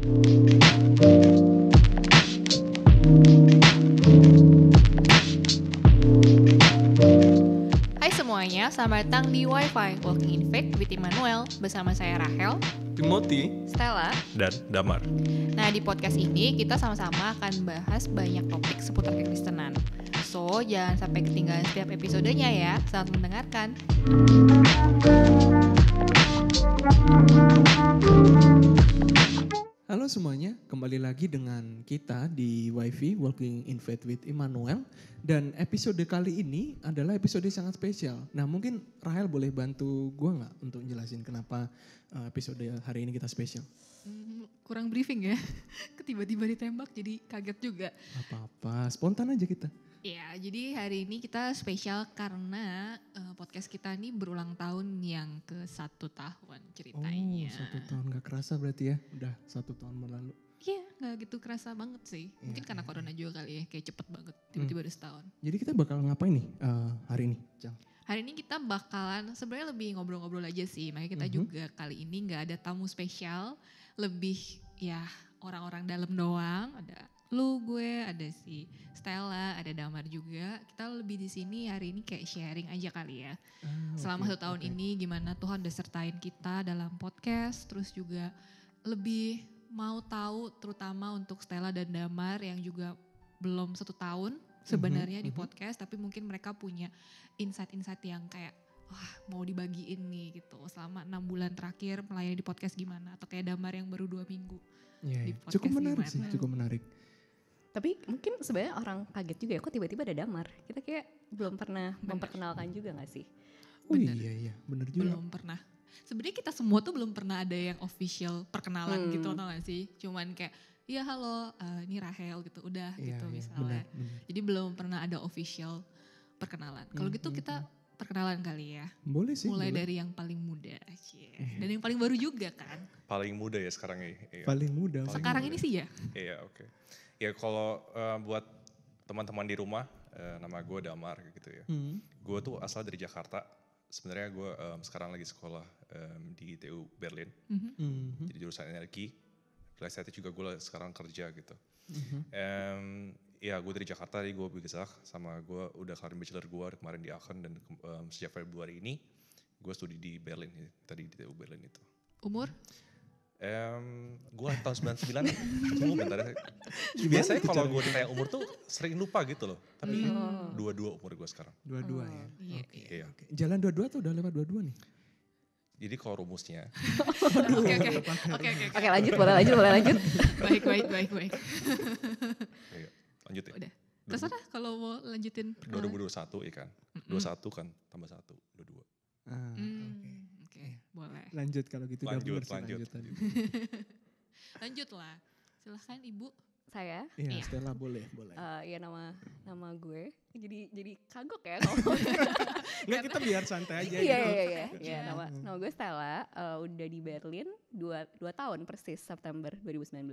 Hai semuanya, selamat datang di Wi-Fi Walking in Faith with Immanuel. Bersama saya Rahel, Timothy, Stella. dan Damar. Nah, di podcast ini kita sama-sama akan bahas banyak topik seputar kekristenan. So, jangan sampai ketinggalan setiap episodenya ya. Selamat mendengarkan. Halo semuanya, kembali lagi dengan kita di Wi-Fi Walking in Faith with Immanuel. Dan episode kali ini adalah episode sangat spesial. Nah mungkin Rahel boleh bantu gue gak untuk jelasin kenapa episode hari ini kita spesial? Kurang briefing ya, tiba-tiba ditembak jadi kaget juga. Apa-apa, spontan aja kita. Ya, jadi hari ini kita spesial karena podcast kita ini berulang tahun yang ke 1 tahun ceritanya. Oh 1 tahun, gak kerasa berarti ya, udah 1 tahun berlalu. Iya, gak gitu kerasa banget sih. Mungkin karena corona juga kali ya, kayak cepet banget, tiba-tiba udah setahun. Jadi kita bakal ngapain nih hari ini, Cang? Hari ini kita bakalan sebenarnya lebih ngobrol-ngobrol aja sih. Makanya kita juga kali ini gak ada tamu spesial. Lebih ya orang-orang dalam doang. Ada lu, gue, ada si Stella, ada Damar juga. Kita lebih di sini hari ini kayak sharing aja kali ya. Selama 1 tahun ini gimana Tuhan udah sertain kita dalam podcast. Terus juga lebih mau tahu terutama untuk Stella dan Damar yang juga belum 1 tahun sebenarnya di podcast. Tapi mungkin mereka punya insight-insight yang kayak wah mau dibagiin nih gitu. Selama 6 bulan terakhir melayani di podcast gimana. Atau kayak Damar yang baru 2 minggu. Iya, Di podcast cukup menarik gimana? sih, cukup menarik. Tapi mungkin sebenarnya orang kaget juga ya, kok tiba-tiba ada Damar. Kita kayak belum pernah memperkenalkan juga gak sih? Oh Bener. iya, bener juga. Belum pernah. Sebenarnya kita semua tuh belum pernah ada yang official perkenalan gitu, tau gak sih? Cuman kayak, iya halo, ini Rahel gitu, udah Iya, gitu iya, misalnya. benar. Jadi belum pernah ada official perkenalan. Kalau gitu kita perkenalan kali ya. Boleh sih. Mulai boleh. dari yang paling muda. Dan yang paling baru juga kan. Paling muda ya sekarang ya. Iya. Paling muda. Sekarang ini sih ya. Iya, oke. Ya kalau buat teman-teman di rumah, nama gue Damar gitu ya. Gue tuh asal dari Jakarta. Sebenarnya gue sekarang lagi sekolah di TU Berlin. Jadi jurusan energi. Plus itu juga gue sekarang kerja gitu. Ya gue dari Jakarta, jadi gue bisa sama gue udah kelarin bachelor gue kemarin di Aachen dan sejak Februari ini gue studi di Berlin, tadi di TU Berlin itu. Umur? Gue tahun 99, tunggu bentar ya. Biasanya kalau gue ditanya umur tuh sering lupa gitu loh. Tapi 22 umur gue sekarang. 22 ya. Iya. Iya. Oke. Jalan 22 atau udah lewat 22 nih? Jadi kalau rumusnya, Oke. Oke lanjut, boleh lanjut. Baik. iya, lanjut ya. Udah. Terserah kalau mau lanjutin perkenalan. 2021 ya kan. 21 kan tambah 1, 22. Oke, boleh. Lanjut kalau gitu. udah Lanjut, bener sih, lanjut. tadi. Lanjut lah. Silahkan Ibu. Saya, Iya, Iya. Stella boleh. ya nama gue. Jadi kagok ya ngomongnya. Enggak, kita biar santai aja gitu. Iya, nama gue Stella, udah di Berlin 2 tahun persis September 2019.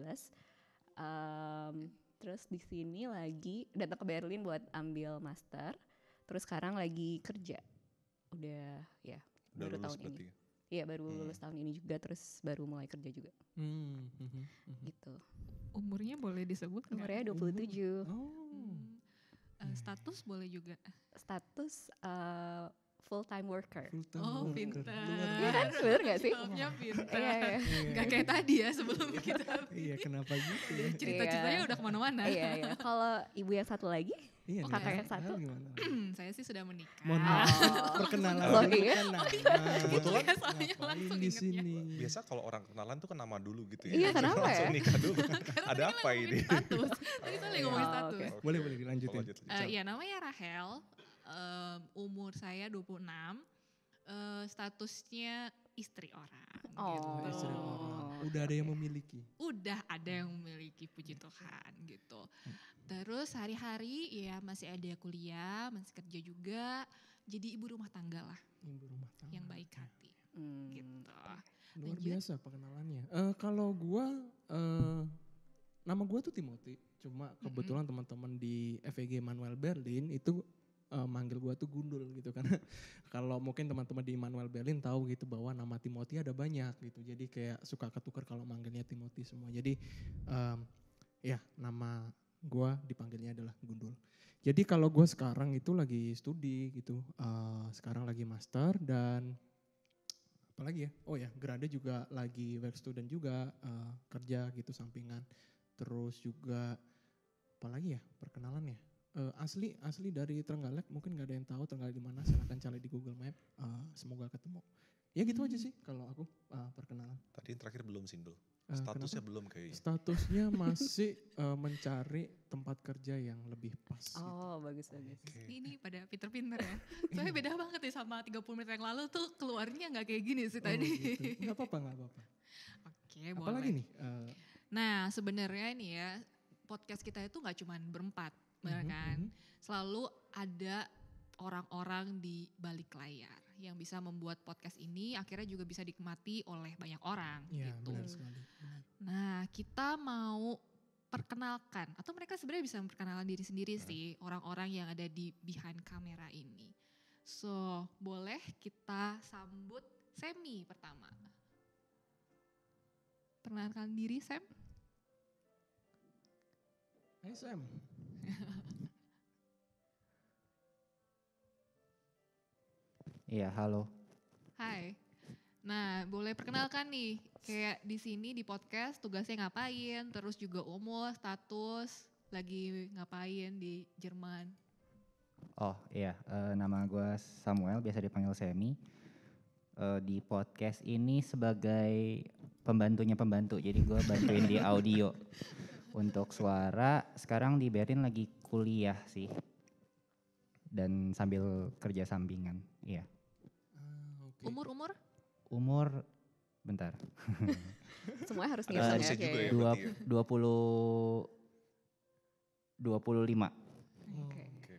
Terus di sini lagi datang ke Berlin buat ambil master. Terus sekarang lagi kerja. Udah Udah baru lulus tahun berarti. ini. Iya, baru lulus tahun ini juga, terus baru mulai kerja juga. Gitu. Umurnya boleh disebut nggak? Umurnya 27. Status boleh juga. Status full time worker. Oh, pintar. Iya kan, bener gak sih? Jawabnya pintar. Iya. Gak kayak tadi ya sebelum kita. Iya, kenapa gitu ya? Cerita-ceritanya udah kemana-mana. Iya. Kalau ibu yang satu lagi, Iya, nih, kakak yang Rahel satu. gimana? Saya sih sudah menikah. Mohon maaf, perkenalan. Oh, iya. Kebetulan soalnya Ngapain langsung di ingetnya. sini? Biasa kalau orang kenalan tuh kan nama dulu gitu ya. Iya, kenapa Langsung ya? nikah dulu. Karena Ada tadi apa kan ini? ngomongin status. Tadi kita lagi ngomongin Oh, status. oke. Boleh dilanjutin. Lanjut. Iya, namanya Rahel. Umur saya 26. Statusnya istri orang. Oh. gitu. Istri orang. Udah ada yang memiliki. Udah ada yang memiliki, puji Tuhan gitu. Terus hari-hari ya masih ada kuliah, masih kerja juga. Jadi ibu rumah tangga lah Ibu rumah tangga. yang baik hati gitu. Luar Lanjut. biasa perkenalannya. Kalau gua, nama gua tuh Timothy. Cuma kebetulan teman-teman di FEG Manuel Berlin itu manggil gue tuh Gundul gitu karena kalau mungkin teman-teman di Immanuel Berlin tahu gitu bahwa nama Timothy ada banyak gitu. Jadi kayak suka ketukar kalau manggilnya Timothy semua. Jadi ya nama gue dipanggilnya adalah Gundul. Jadi kalau gue sekarang itu lagi studi gitu, sekarang lagi master dan apalagi ya, oh ya Grade juga lagi work student juga, kerja gitu sampingan. Terus juga apalagi ya perkenalan ya, asli dari Trenggalek, mungkin gak ada yang tahu Trenggalek di mana, silahkan cari di Google Map, semoga ketemu. Ya gitu aja sih kalau aku perkenalan. Tadi yang terakhir belum Sindul. Statusnya Kenapa? belum kayaknya. Statusnya masih mencari tempat kerja yang lebih pas. Oh bagus. Ini pada pinter-pinter ya. Soalnya beda banget ya sama 30 menit yang lalu tuh keluarnya gak kayak gini sih tadi. Gitu. Gak apa-apa. Oke, boleh. Apalagi nih? Nah sebenarnya nih ya podcast kita itu gak cuman berempat, benar kan? Selalu ada orang-orang di balik layar yang bisa membuat podcast ini akhirnya juga bisa dinikmati oleh banyak orang Iya gitu. benar sekali. Nah kita mau perkenalkan atau mereka sebenarnya bisa memperkenalkan diri sendiri sih orang-orang yang ada di behind kamera ini. So boleh kita sambut Semi pertama. Perkenalkan diri Sam. Hai Sam. Iya, halo. Hai. Nah, boleh perkenalkan nih, kayak di sini di podcast tugasnya ngapain, terus juga umur, status, lagi ngapain di Jerman. Oh iya, nama gue Samuel, biasa dipanggil Semi. Di podcast ini sebagai pembantunya pembantu, jadi gue bantuin di audio. Untuk suara, sekarang di Berlin lagi kuliah sih. Dan sambil kerja sampingan, iya. Okay. Umur? Bentar. Semuanya harus Ada ngitung ya. statusnya juga ya Dua, berarti ya? 25. Oke. Oke.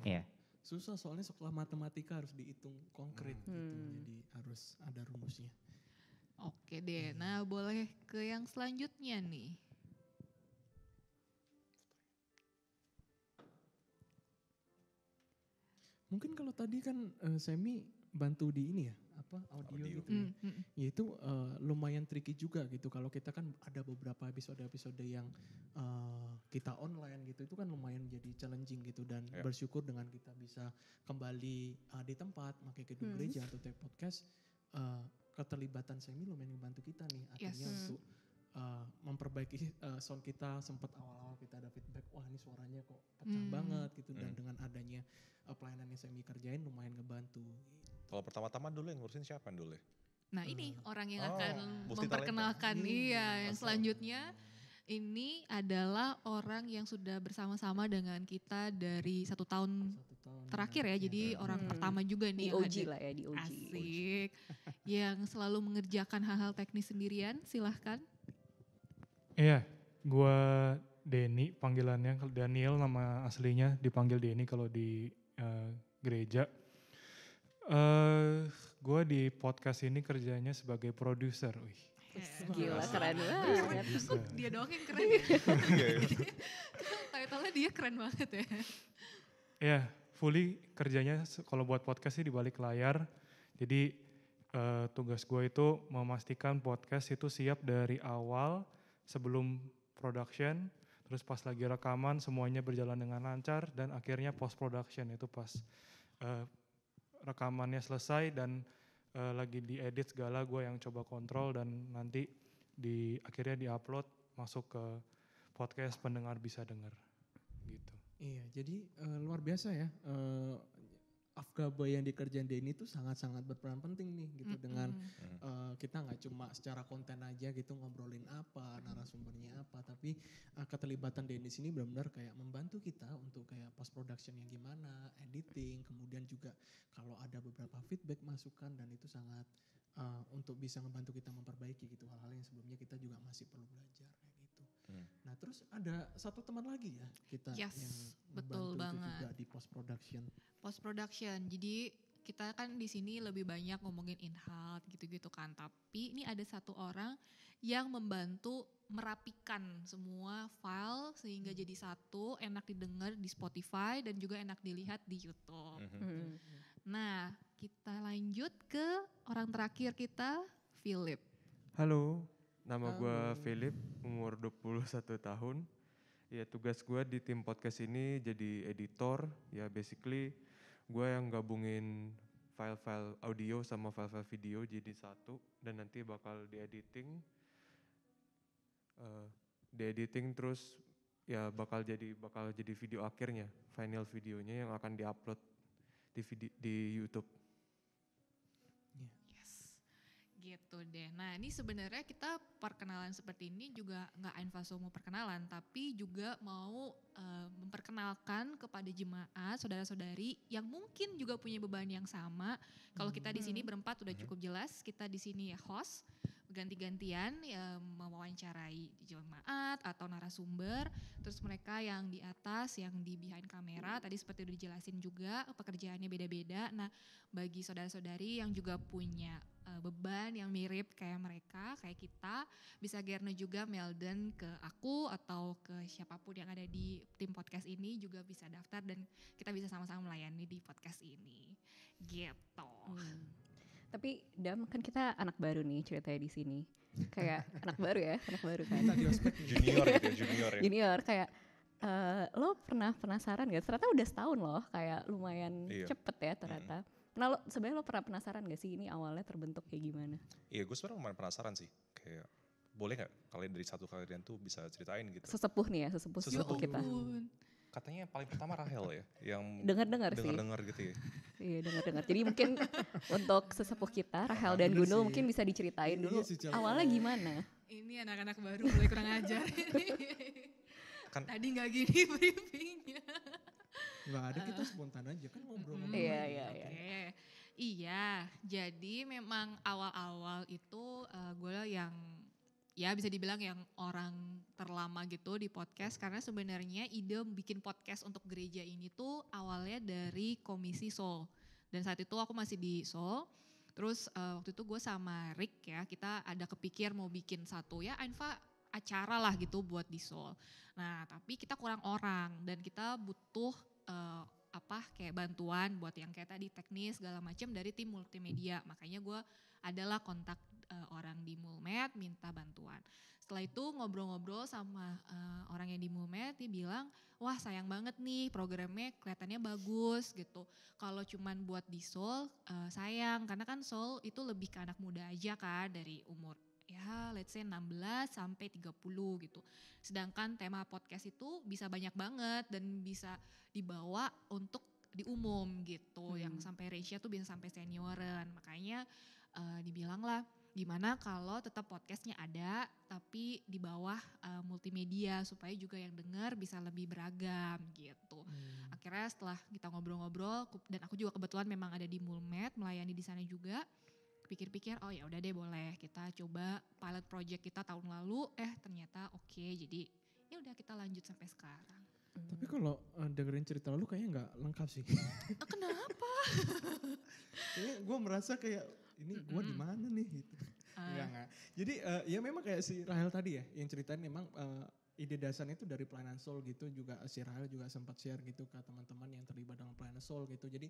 Iya. Susah soalnya sekolah matematika harus dihitung konkret gitu, jadi harus ada rumusnya. Oke deh, nah boleh ke yang selanjutnya nih. Mungkin kalau tadi kan Semi bantu di ini ya, apa audio gitu ya. Ya itu lumayan tricky juga gitu. Kalau kita kan ada beberapa episode yang kita online gitu, itu kan lumayan jadi challenging gitu. Dan bersyukur dengan kita bisa kembali di tempat, pakai gedung gereja atau take podcast, keterlibatan Semi lumayan membantu kita nih. Akhirnya untuk memperbaiki sound kita. Sempat awal-awal kita ada feedback, wah ini suaranya kok pecah banget gitu. Dan dengan adanya pelayanan yang Semi kerjain lumayan ngebantu. Kalau pertama-tama dulu yang ngurusin siapa dulu ya? Nah ini orang yang akan multi memperkenalkan talenta. yang selanjutnya. Ini adalah orang yang sudah bersama-sama dengan kita dari 1 tahun terakhir ya. Jadi orang pertama juga nih. Di OG lah ya, di OG. Asik. Yang selalu mengerjakan hal-hal teknis sendirian, silahkan. Iya, gue Denny panggilannya, Daniel nama aslinya, dipanggil Denny kalau di gereja. Gue di podcast ini kerjanya sebagai produser. Gila keren banget. Kok dia doang yang keren ya? Title-nya dia keren banget ya. Ya, fully kerjanya kalau buat podcast sih di balik layar. Jadi tugas gue itu memastikan podcast itu siap dari awal sebelum production. Terus pas lagi rekaman semuanya berjalan dengan lancar dan akhirnya post production itu pas rekamannya selesai dan lagi diedit segala, gue yang coba kontrol dan nanti akhirnya diupload masuk ke podcast pendengar bisa dengar gitu. Iya, jadi luar biasa ya. Afgaba yang dikerjain Denny itu sangat-sangat berperan penting nih gitu dengan kita nggak cuma secara konten aja gitu ngobrolin apa, narasumbernya apa, tapi keterlibatan Denny sini benar-benar kayak membantu kita untuk kayak post production yang gimana, editing, kemudian juga kalau ada beberapa feedback masukan dan itu sangat untuk bisa membantu kita memperbaiki gitu hal-hal yang sebelumnya kita juga masih perlu belajar kayak gitu. Nah terus ada satu teman lagi ya kita yang betul banget juga di post production. Post production, jadi kita kan di sini lebih banyak ngomongin in-house gitu-gitu kan, tapi ini ada satu orang yang membantu merapikan semua file sehingga jadi satu, enak didengar di Spotify dan juga enak dilihat di YouTube. Nah, kita lanjut ke orang terakhir kita, Philip. Halo, nama gue Philip, umur 21 tahun. Ya, tugas gue di tim podcast ini jadi editor. Ya basically gue yang gabungin file-file audio sama file-file video jadi satu. Dan nanti bakal diediting terus ya bakal jadi video akhirnya, final videonya yang akan diupload di YouTube. Yes, gitu deh. Nah ini sebenarnya kita perkenalan seperti ini juga nggak Ainfaso mau perkenalan, tapi juga mau memperkenalkan kepada jemaat, saudara-saudari yang mungkin juga punya beban yang sama. Kalau kita di sini berempat udah cukup jelas, kita di sini ya host, ganti-gantian ya mewawancarai jemaat atau narasumber, terus mereka yang di atas, yang di behind kamera, tadi seperti udah dijelasin juga pekerjaannya beda-beda. Nah bagi saudara-saudari yang juga punya beban yang mirip kayak mereka, kayak kita, bisa gerne juga Melden ke aku atau ke siapapun yang ada di tim podcast ini juga bisa daftar dan kita bisa sama-sama melayani di podcast ini, gitu. Tapi Dam, kan kita anak baru nih ceritanya di sini. Kayak anak baru kan. Junior gitu ya, Junior kayak lo pernah penasaran gak? Ternyata udah setahun loh, kayak lumayan cepet ya ternyata. Sebenarnya lo pernah penasaran gak sih ini awalnya terbentuk kayak gimana? Iya, gue sebenarnya lumayan penasaran sih. Kayak boleh gak kalian dari satu kalian tuh bisa ceritain gitu? Sesepuh nih ya, sesepuh kita. Katanya yang paling pertama Rahel ya, yang dengar sih. Dengar gitu ya. Iya dengar. Jadi mungkin untuk sesepuh kita, Rahel dan Gundul mungkin bisa diceritain dulu awalnya gimana? Ini anak-anak baru mulai kurang ajar. Kan tadi nggak gini briefingnya. Nggak ada, kita spontan aja kan ngobrol-ngobrol. Iya, jadi memang awal-awal itu gue yang ya bisa dibilang yang orang terlama gitu di podcast, karena sebenarnya ide bikin podcast untuk gereja ini tuh awalnya dari Komisi Soul. Dan saat itu aku masih di Soul. Terus waktu itu gue sama Rick ya, kita ada kepikir mau bikin satu ya Ainfa acara lah gitu buat di Soul. Nah tapi kita kurang orang dan kita butuh kayak bantuan buat yang kayak tadi teknis segala macam dari tim multimedia. Makanya gue adalah kontak orang di Mulmed minta bantuan. Setelah itu ngobrol-ngobrol sama orang yang di Mulmed, dia bilang, wah sayang banget nih programnya kelihatannya bagus gitu. Kalau cuman buat di Soul sayang, karena kan Soul itu lebih ke anak muda aja kan, dari umur ya let's say 16 sampai 30 gitu. Sedangkan tema podcast itu bisa banyak banget dan bisa dibawa untuk di umum gitu, yang sampai range-nya tuh bisa sampai senioran. Makanya dibilang lah, gimana kalau tetap podcastnya ada tapi di bawah multimedia supaya juga yang dengar bisa lebih beragam gitu. Akhirnya setelah kita ngobrol-ngobrol dan aku juga kebetulan memang ada di Mulmed melayani di sana juga, pikir-pikir oh ya udah deh boleh kita coba pilot project kita tahun lalu, ternyata oke, jadi ya udah kita lanjut sampai sekarang. Tapi kalau dengerin cerita lu kayaknya nggak lengkap sih. Kenapa? Kayaknya gue merasa kayak ini gue di mana nih gitu. Enggak. Jadi ya memang kayak si Rahel tadi ya yang ceritain memang ide dasarnya itu dari pelayanan Soul gitu, juga si Rahel juga sempat share gitu ke teman-teman yang terlibat dengan pelayanan Soul gitu. Jadi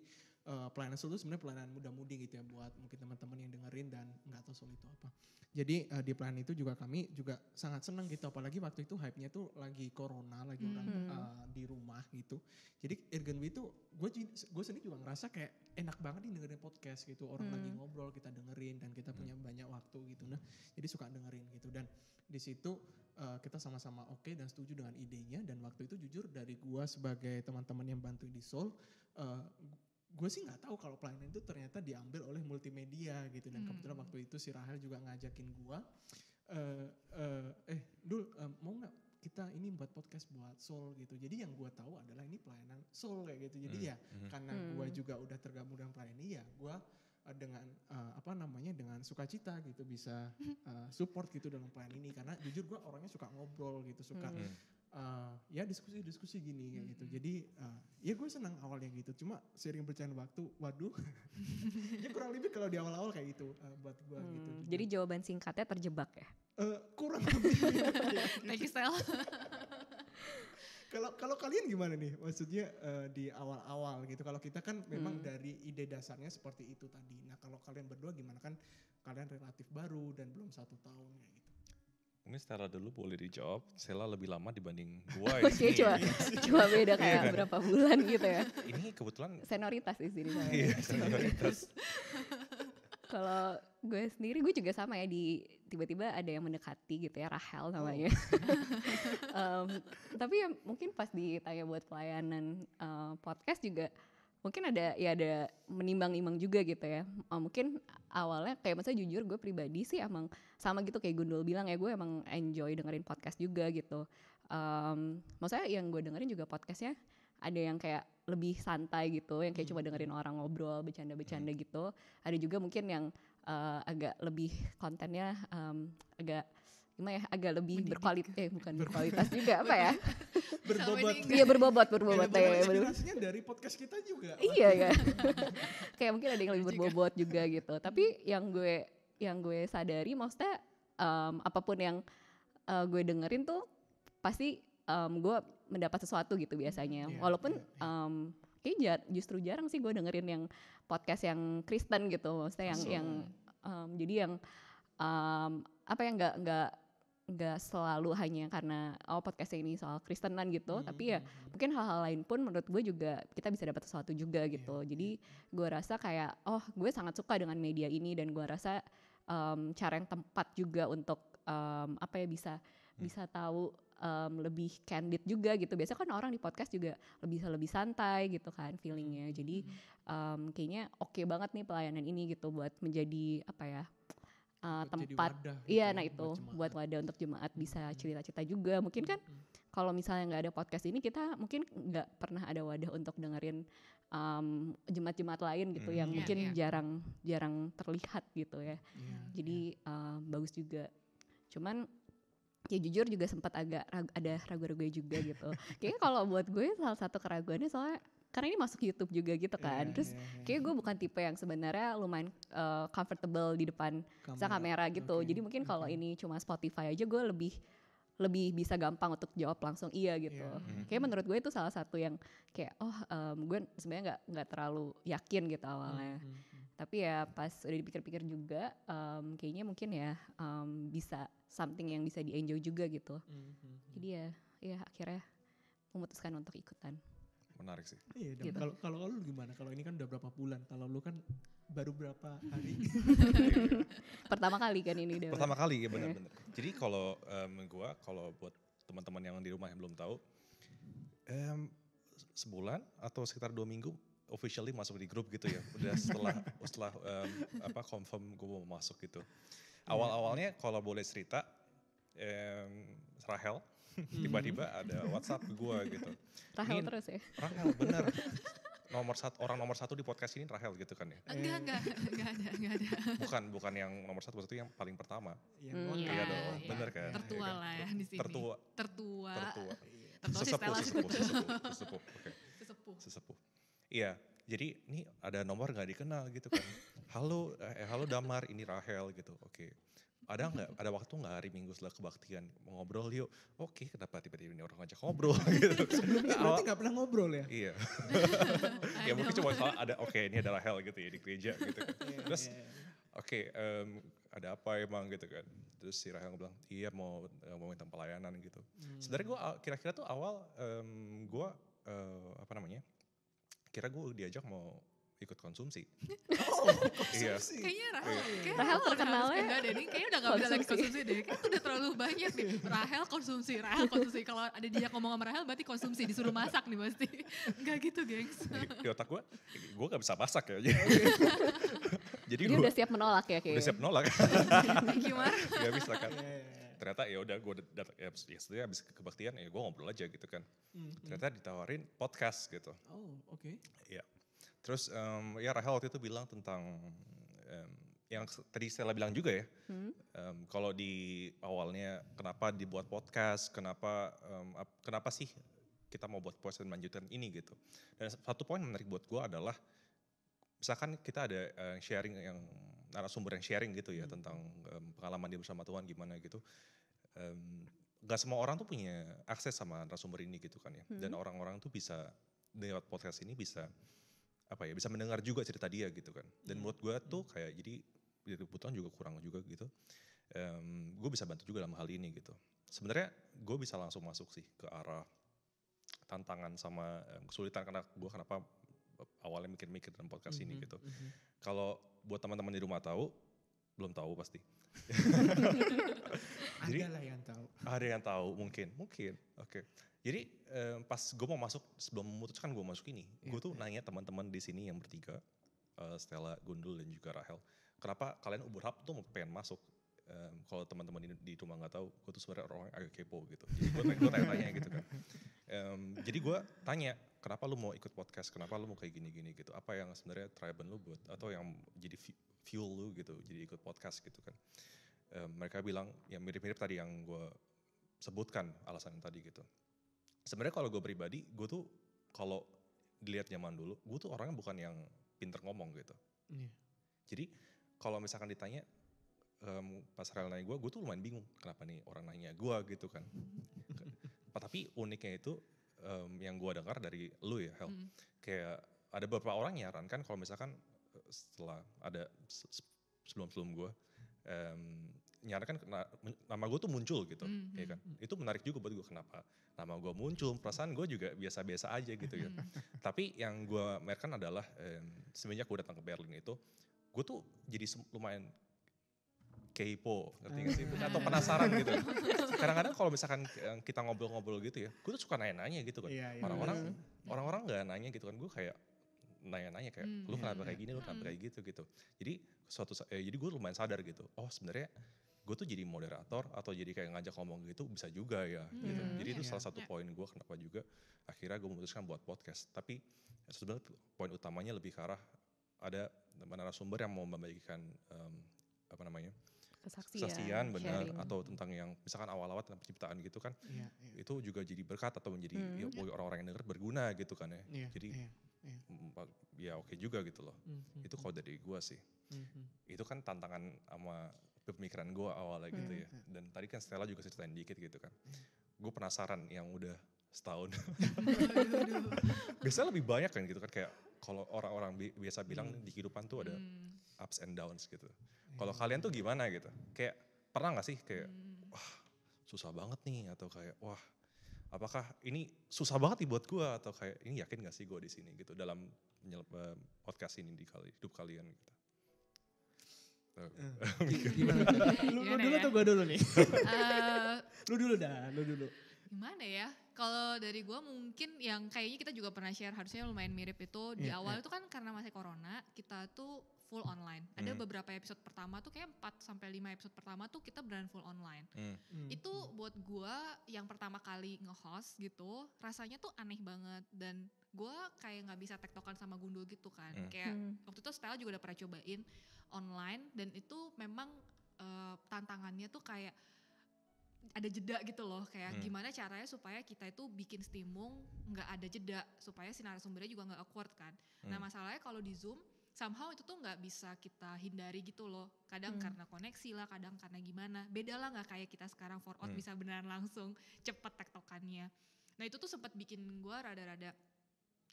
pelayanan Soul itu sebenarnya pelayanan muda-mudi gitu ya buat mungkin teman-teman yang dengerin dan nggak tahu Soul itu apa. Jadi di pelayanan itu juga kami juga sangat senang gitu, apalagi waktu itu hype-nya tuh lagi corona, lagi orang di rumah gitu. Jadi Irgenwi itu gue sendiri juga ngerasa kayak enak banget nih dengerin podcast gitu, orang lagi ngobrol kita dengerin dan kita punya banyak waktu gitu. Nah jadi suka dengerin gitu, dan di situ kita sama-sama oke dan setuju dengan idenya. Dan waktu itu jujur dari gue sebagai teman-teman yang bantu di Soul, gue sih nggak tahu kalau pelayanan itu ternyata diambil oleh multimedia gitu. Dan kebetulan waktu itu si Rahel juga ngajakin gue, Dul mau nggak kita ini buat podcast buat Soul gitu. Jadi yang gue tahu adalah ini pelayanan Soul kayak gitu. Jadi ya karena gue juga udah tergabung dengan pelayanan ini, ya gue dengan dengan sukacita gitu bisa support gitu dalam pelayanan ini, karena jujur gue orangnya suka ngobrol gitu, suka ya diskusi gini kayak gitu. Jadi ya gue senang awalnya gitu. Cuma seiring berjalan waktu, waduh, ya kurang lebih kalau di awal-awal kayak gitu buat gue gitu. Jadi jawaban singkatnya terjebak ya? Kurang lebih. Thank you, Stel. Kalau kalian gimana nih? Maksudnya di awal-awal gitu. Kalau kita kan memang dari ide dasarnya seperti itu tadi. Nah kalau kalian berdua gimana, kan kalian relatif baru dan belum 1 tahun kayak gitu. Mungkin Stella dulu boleh dijawab. Stella lebih lama dibanding gua. Oke, cuma beda kayak berapa bulan gitu ya. Ini kebetulan senioritas di sini saya. Iya, senioritas. Kalau gue sendiri, gue juga sama ya, tiba-tiba ada yang mendekati gitu ya, Rahel namanya. Tapi ya mungkin pas ditanya buat pelayanan podcast juga mungkin ada menimbang-nimbang juga gitu ya. Mungkin awalnya kayak maksudnya jujur gue pribadi sih emang sama gitu kayak Gundul bilang ya, gue emang enjoy dengerin podcast juga gitu. Maksudnya yang gue dengerin juga podcastnya ada yang kayak lebih santai gitu, yang kayak cuma dengerin orang ngobrol, bercanda-bercanda gitu. Ada juga mungkin yang agak lebih kontennya agak gimana ya, agak lebih berkualitas, bukan berkualitas juga apa ya? Berbobot. Iya berbobot ya. Inspirasinya dari podcast kita juga. Iya ya. Kayak mungkin ada yang lebih berbobot juga gitu. Tapi yang gue sadari maksudnya apapun yang gue dengerin tuh pasti gue mendapat sesuatu gitu biasanya. Walaupun kayaknya justru jarang sih gue dengerin yang podcast yang Kristen gitu. Maksudnya yang jadi yang apa ya, nggak selalu hanya karena podcast ini soal Kristenan gitu, tapi ya mungkin hal-hal lain pun menurut gue juga kita bisa dapat sesuatu juga gitu. Jadi gue rasa kayak gue sangat suka dengan media ini, dan gue rasa cara yang tepat juga untuk apa ya, bisa tahu lebih candid juga gitu. Biasanya kan orang di podcast juga lebih santai gitu kan feelingnya. Jadi kayaknya oke banget nih pelayanan ini gitu buat menjadi apa ya, tempat iya gitu, nah itu buat wadah untuk jemaat bisa cerita-cerita juga. Mungkin kan kalau misalnya nggak ada podcast ini, kita mungkin nggak pernah ada wadah untuk dengerin jemaat-jemaat lain gitu yang mungkin jarang terlihat gitu ya. Jadi bagus juga. Cuman ya jujur juga sempat agak ada ragu-ragu juga gitu. Kayaknya kalau buat gue salah satu keraguannya soalnya karena ini masuk YouTube juga gitu kan. Terus kayaknya gue bukan tipe yang sebenarnya lumayan comfortable di depan kamera gitu. Jadi mungkin kalau ini cuma Spotify aja gue lebih bisa gampang untuk jawab langsung iya gitu. Kayak menurut gue itu salah satu yang kayak gue sebenarnya nggak terlalu yakin gitu awalnya. Tapi ya pas udah dipikir-pikir juga kayaknya mungkin ya bisa something yang bisa di-enjoy juga gitu. Jadi ya akhirnya memutuskan untuk ikutan. Menarik sih. Iya, gitu. Kalau lu gimana? Kalau ini kan udah berapa bulan? Kalau lu kan baru berapa hari? Pertama kali kan ini udah. Pertama kali ya, benar-benar. Jadi kalau kalau buat teman-teman yang di rumah yang belum tahu, sebulan atau sekitar 2 minggu officially masuk di grup gitu ya. Udah setelah confirm gue mau masuk gitu. Awal-awalnya kalau boleh cerita, Rahel tiba-tiba ada WhatsApp ke gue gitu. Rahel terus ya? Rahel bener. Orang nomor satu di podcast ini Rahel gitu kan ya? Enggak ada. Bukan yang nomor satu, maksudnya yang paling pertama. Iya dong, bener kan? Tertua ya, lah ya di sini. Tertua. Sesepuh. Iya, jadi ini ada nomor nggak dikenal gitu kan? Halo Damar, ini Rahel gitu. Oke. Ada waktu nggak hari Minggu setelah kebaktian mau ngobrol yuk? Oke, kenapa tiba-tiba ini orang ngajak ngobrol gitu. Sebelumnya berarti nggak pernah ngobrol ya? Iya. Ya mungkin cuma ada ini ada Rahel gitu ya di gereja gitu kan. Terus ada apa emang gitu kan. Terus si Rahel bilang, iya mau minta pelayanan gitu. Sebenarnya gue kira-kira tuh awal gue kira gue diajak mau ikut konsumsi. Iya. Kayaknya Rahel terkenalnya. Enggak deh, ini kayaknya udah gak bisa lagi konsumsi deh. Kayaknya udah terlalu banyak nih. Rahel konsumsi. Kalau ada dia ngomong sama Rahel berarti konsumsi, disuruh masak nih pasti. Enggak gitu gengs. Di otak gue gak bisa masak ya. Jadi udah siap menolak ya kayaknya. Udah siap menolak. Gimana? Gak bisa kan. Ternyata ya udah gue datang ya setelah habis kebaktian ya gue ngobrol aja gitu kan. Ternyata ditawarin podcast gitu. Oh, oke. Iya. Terus ya Rahel waktu itu bilang tentang yang tadi Stella bilang juga ya, kalau di awalnya kenapa dibuat podcast, kenapa sih kita mau buat podcast dan melanjutkan ini gitu. Dan satu poin menarik buat gue adalah, misalkan kita ada sharing yang narasumber yang sharing gitu ya tentang pengalaman dia bersama Tuhan gimana gitu. Gak semua orang tuh punya akses sama narasumber ini gitu kan ya. Dan orang-orang tuh bisa lewat podcast ini bisa bisa mendengar juga cerita dia gitu kan. Dan menurut gue tuh kayak jadi kebutuhan juga kurang juga gitu. Gue bisa bantu juga dalam hal ini gitu. Sebenarnya gue bisa langsung masuk sih ke arah tantangan sama kesulitan karena gue kenapa awalnya mikir-mikir dalam podcast ini gitu. Kalau buat teman-teman di rumah tahu, belum tahu pasti. Jadi, ada lah yang tahu. Ada yang tahu mungkin. Oke. Jadi pas gue mau masuk, sebelum memutuskan gue masuk ini, gue tuh nanya teman-teman di sini yang bertiga, Stella, Gundul dan juga Rahel, kenapa kalian Ubur Hub tuh pengen masuk? Kalau teman-teman di rumah nggak tahu, gue tuh sebenarnya orang yang agak kepo gitu. Jadi gue tanya-tanya gitu kan. Jadi gue tanya, kenapa lu mau ikut podcast? Kenapa lu mau kayak gini-gini gitu? Apa yang sebenarnya triben lu buat atau yang jadi fuel lu gitu? Jadi ikut podcast gitu kan. Mereka bilang yang mirip-mirip tadi yang gue sebutkan alasan tadi gitu. Sebenarnya kalau gue pribadi, gue tuh kalau dilihat zaman dulu, gue tuh orangnya bukan yang pinter ngomong gitu. Jadi kalau misalkan ditanya, pas Rahel nanya gue tuh lumayan bingung kenapa nih orang nanya gue gitu kan. Tapi uniknya itu yang gue dengar dari lu ya Hel, kayak ada beberapa orang nyarankan kalau misalkan setelah ada sebelum gue nyarankan nama gue tuh muncul gitu, ya kan. Itu menarik juga buat gue, kenapa nama gue muncul, perasaan gue juga biasa-biasa aja gitu ya. Tapi yang gue merkan adalah semenjak gue datang ke Berlin itu, gue tuh jadi lumayan kepo, ngerti gak sih? Atau penasaran gitu. Kadang-kadang kalau misalkan kita ngobrol-ngobrol gitu ya, gue tuh suka nanya-nanya gitu kan. Orang-orang gak nanya gitu kan, gue kayak nanya-nanya kayak, lu kenapa kayak gini, lu kenapa kayak gitu. Jadi jadi gue lumayan sadar gitu, oh sebenarnya gue tuh jadi moderator atau jadi kayak ngajak ngomong gitu bisa juga ya gitu. Jadi itu salah satu poin gue kenapa juga akhirnya gue memutuskan buat podcast. Tapi sebenarnya poin utamanya lebih ke arah ada narasumber yang mau membagikan kesaksian benar, atau tentang yang misalkan awal-awal tentang penciptaan gitu kan, itu juga jadi berkat atau menjadi orang-orang yang denger berguna gitu kan ya. Jadi ya oke juga gitu loh. Itu kalau dari gue sih. Itu kan tantangan sama pemikiran gue awalnya gitu ya. Dan tadi kan Stella juga ceritain dikit gitu kan. Gue penasaran yang udah setahun. Biasanya lebih banyak kan gitu kan, kayak kalau orang-orang biasa bilang di kehidupan tuh ada ups and downs gitu. Kalau kalian tuh gimana gitu? Kayak pernah gak sih kayak wah susah banget nih, atau kayak wah apakah ini susah banget nih buat gue, atau kayak ini yakin gak sih gue di sini gitu dalam podcast ini di hidup kalian gitu. Gimana? Lu dulu atau gue dulu nih? Lu dulu. Gimana ya? Kalau dari gue mungkin yang kayaknya kita juga pernah share, harusnya lumayan mirip itu. Di awal itu kan karena masih corona, kita tuh full online. Ada beberapa episode pertama tuh kayak 4-5 episode pertama tuh kita beneran full online. Itu buat gue yang pertama kali nge-host gitu, rasanya tuh aneh banget. Dan gue kayak gak bisa tektokan sama Gundul gitu kan. Kayak waktu itu Stella juga udah pernah cobain online, dan itu memang tantangannya tuh kayak ada jeda gitu loh, kayak gimana caranya supaya kita itu bikin stimung nggak ada jeda, supaya si narasumbernya juga nggak awkward kan. Nah masalahnya kalau di Zoom somehow itu tuh nggak bisa kita hindari gitu loh, kadang karena koneksi lah, kadang karena gimana, beda lah, nggak kayak kita sekarang for out bisa beneran langsung cepet tektokannya. Nah itu tuh sempat bikin gue rada-rada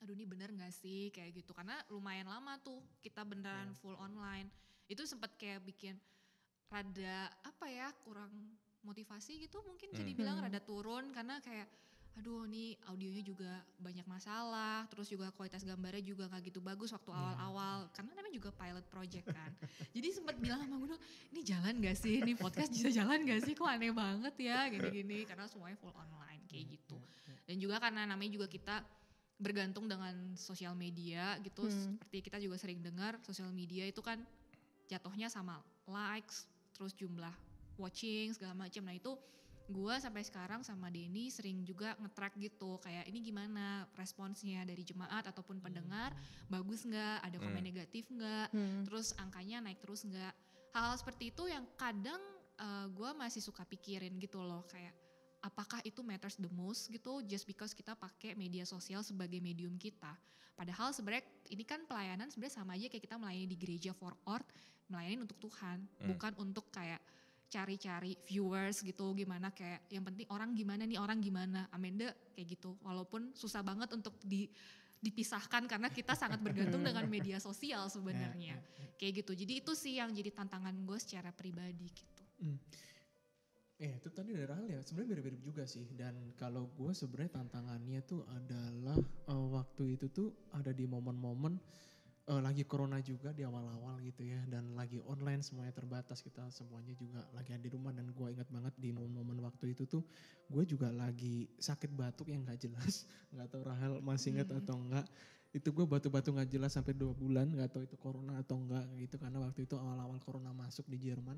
aduh ini bener gak sih kayak gitu, karena lumayan lama tuh kita beneran full online. Itu sempat kayak bikin rada kurang motivasi gitu mungkin, jadi bilang rada turun, karena kayak aduh nih audionya juga banyak masalah, terus juga kualitas gambarnya juga gak gitu bagus waktu awal-awal, karena namanya juga pilot project kan. Jadi sempat bilang sama gue, ini jalan gak sih, ini podcast bisa jalan gak sih, kok aneh banget ya gini-gini, karena semuanya full online kayak gitu. Dan juga karena namanya juga kita bergantung dengan sosial media gitu, seperti kita juga sering dengar sosial media itu kan jatuhnya sama likes, terus jumlah watching segala macam. Nah itu gue sampai sekarang sama Denny sering juga nge-track gitu, kayak ini gimana responsnya dari jemaat ataupun pendengar, bagus nggak, ada komen negatif nggak, terus angkanya naik terus nggak. hal-hal seperti itu yang kadang gue masih suka pikirin gitu loh, kayak apakah itu matters the most gitu just because kita pakai media sosial sebagai medium kita. Padahal sebenarnya ini kan pelayanan sebenarnya sama aja kayak kita melayani di gereja for art, melayani untuk Tuhan, bukan untuk kayak cari-cari viewers gitu, gimana kayak yang penting orang gimana, Amanda kayak gitu. Walaupun susah banget untuk dipisahkan karena kita sangat bergantung dengan media sosial sebenarnya. Kayak gitu. Jadi itu sih yang jadi tantangan gue secara pribadi gitu. Itu tadi dari Rahel ya, sebenarnya mirip-mirip juga sih. Dan kalau gue sebenarnya tantangannya tuh adalah waktu itu tuh ada di momen-momen lagi corona juga di awal-awal gitu ya, dan lagi online semuanya terbatas, kita semuanya juga lagi ada di rumah. Dan gue ingat banget di momen-momen waktu itu tuh gue juga lagi sakit batuk yang gak jelas, gak tahu Rahel masih ingat atau enggak. Itu gue batuk-batuk gak jelas sampai 2 bulan, gak tahu itu corona atau enggak gitu, karena waktu itu awal-awal corona masuk di Jerman.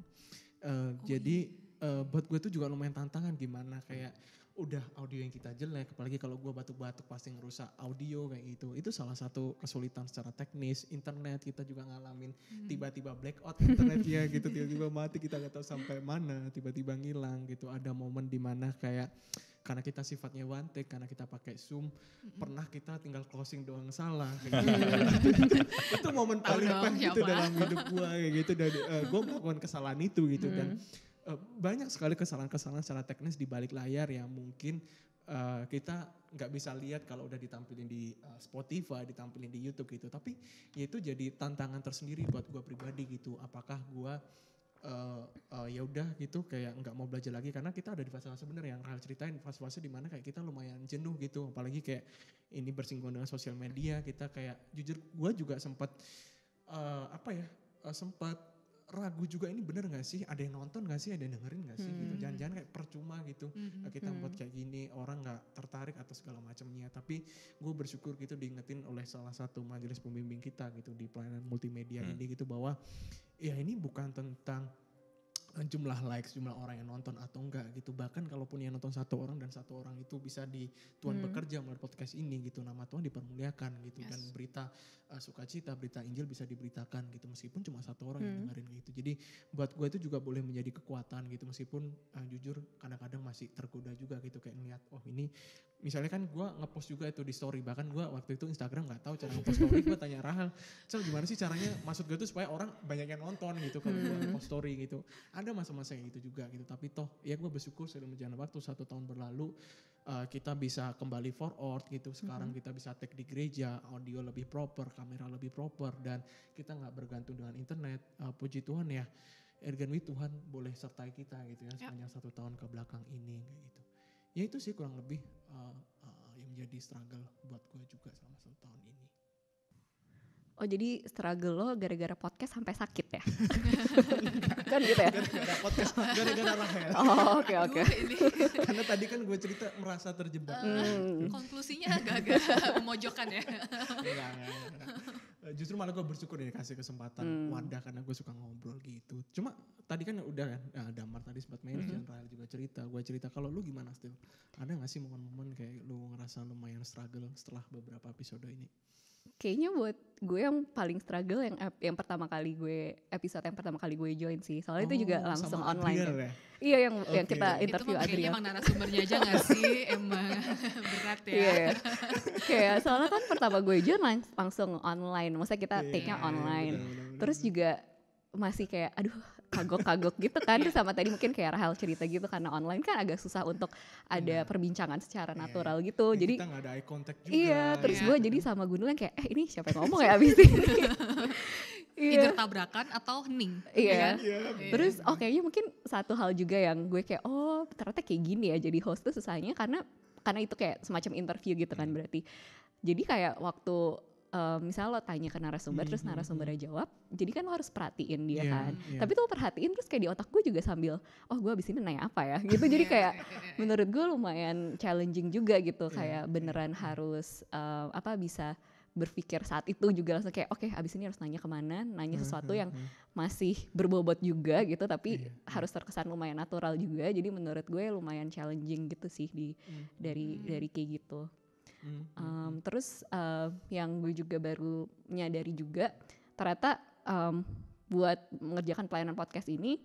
Jadi buat gue tuh juga lumayan tantangan, gimana kayak udah audio yang kita jelek, apalagi kalau gue batuk-batuk pasti ngerusak audio kayak gitu. Itu salah satu kesulitan secara teknis. Internet kita juga ngalamin tiba-tiba blackout internetnya gitu, tiba-tiba mati, kita gak tahu sampai mana, tiba-tiba ngilang gitu. Ada momen dimana kayak karena kita sifatnya one take, karena kita pakai Zoom, pernah kita tinggal closing doang salah kayak gitu. Itu momen paling pahit gitu dalam hidup gue kayak gitu. Dan gue melakukan kesalahan itu gitu. Dan banyak sekali kesalahan-kesalahan secara teknis di balik layar yang mungkin kita nggak bisa lihat kalau udah ditampilin di Spotify, ditampilin di YouTube gitu. Tapi ya itu jadi tantangan tersendiri buat gue pribadi gitu. Apakah gue ya udah gitu kayak nggak mau belajar lagi, karena kita ada di fase-fase bener yang Rahel ceritain, fase-fase dimana kayak kita lumayan jenuh gitu. Apalagi kayak ini bersinggungan dengan sosial media, kita kayak jujur gue juga sempat sempat ragu juga, ini bener gak sih, ada yang nonton gak sih, ada yang dengerin gak sih gitu. Jangan-jangan kayak percuma gitu kita buat kayak gini, orang gak tertarik atau segala macamnya. Tapi gue bersyukur gitu diingetin oleh salah satu majelis pembimbing kita gitu di pelayanan multimedia ini gitu, bahwa ya ini bukan tentang jumlah likes, jumlah orang yang nonton atau enggak gitu. Bahkan kalaupun yang nonton 1 orang dan 1 orang itu bisa Tuhan bekerja melalui podcast ini gitu, nama Tuhan dipermuliakan gitu. Dan berita sukacita, berita Injil bisa diberitakan gitu, meskipun cuma 1 orang yang dengerin gitu. Jadi buat gue itu juga boleh menjadi kekuatan gitu, meskipun jujur kadang-kadang masih tergoda juga gitu, kayak ngeliat ini misalnya kan gue ngepost juga itu di story. Bahkan gue waktu itu Instagram gak tahu cara ngepost story, gue tanya Rahel, Cel gimana sih caranya, maksud gue tuh supaya orang banyak yang nonton gitu kalau gue ngepost story gitu. Ada masa-masa kayak gitu juga gitu, tapi toh ya gue bersyukur sudah berjalan waktu 1 tahun berlalu, kita bisa kembali forward gitu. Sekarang kita bisa take di gereja, audio lebih proper, kamera lebih proper, dan kita gak bergantung dengan internet. Puji Tuhan ya, Ergan Tuhan boleh sertai kita gitu ya sepanjang 1 tahun ke belakang ini kayak gitu. Ya itu sih kurang lebih yang menjadi struggle buat gue juga selama 1 tahun ini. Oh jadi struggle lo gara-gara podcast sampai sakit ya? Kan gitu ya? Gara-gara podcast, gara-gara Rahel. Oh oke. Karena tadi kan gue cerita merasa terjebak. Konklusinya agak-agak memojokkan ya. Enggak. Justru malah gue bersyukur dikasih kesempatan wadah, karena gue suka ngobrol gitu. Cuma tadi kan udah kan, Damar tadi sempat main, dan Rahel juga cerita. Gue cerita, kalau lu gimana Stil? Ada gak sih momen-momen kayak lu ngerasa lumayan struggle setelah beberapa episode ini? Kayaknya buat gue yang paling struggle yang pertama kali episode yang pertama kali gue join sih. Soalnya itu juga langsung online kan. Ya? Iya yang kita interview Adrian. Itu emang narasumbernya aja gak sih? Emang berat ya. Iya. Kayak soalnya kan pertama gue join langsung online. Maksudnya kita take-nya online. Bener. Terus juga masih kayak aduh kagok-kagok gitu kan. Terus sama tadi mungkin kayak Rahel cerita gitu, karena online kan agak susah untuk ada perbincangan secara natural gitu. Jadi kita gak ada eye contact juga. Iya, terus gue jadi sama Gundulan kayak ini siapa yang ngomong ya abis ini. Either tabrakan atau hening. Iya. Terus kayaknya mungkin satu hal juga yang gue kayak ternyata kayak gini ya jadi host tuh susahnya, karena itu kayak semacam interview gitu kan berarti. Jadi kayak waktu misalnya lo tanya ke narasumber terus narasumbernya jawab, jadi kan lo harus perhatiin dia kan. Tapi tuh perhatiin terus kayak di otak gue juga sambil gue abis ini nanya apa ya gitu. Jadi kayak menurut gue lumayan challenging juga gitu, kayak beneran harus bisa berpikir saat itu juga langsung kayak oke, abis ini harus nanya kemana, nanya sesuatu yang masih berbobot juga gitu, tapi harus terkesan lumayan natural juga. Jadi menurut gue lumayan challenging gitu sih dari kayak gitu. Terus yang gue juga baru menyadari juga ternyata buat mengerjakan pelayanan podcast ini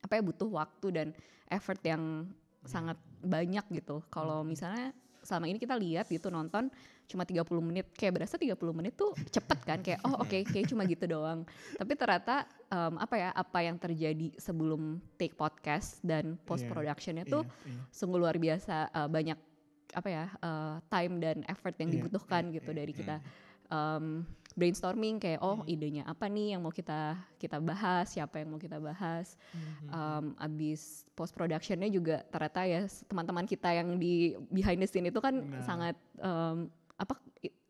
apa ya, butuh waktu dan effort yang sangat banyak gitu. Kalau misalnya selama ini kita lihat gitu nonton cuma 30 menit, kayak berasa 30 menit tuh cepet kan, kayak oke, kayak cuma gitu doang. Tapi ternyata apa yang terjadi sebelum take podcast dan post productionnya tuh sungguh luar biasa, banyak time dan effort yang dibutuhkan gitu dari kita. Brainstorming kayak idenya apa nih yang mau kita bahas, siapa yang mau kita bahas. Abis post productionnya juga ternyata ya teman-teman kita yang di behind the scene itu kan sangat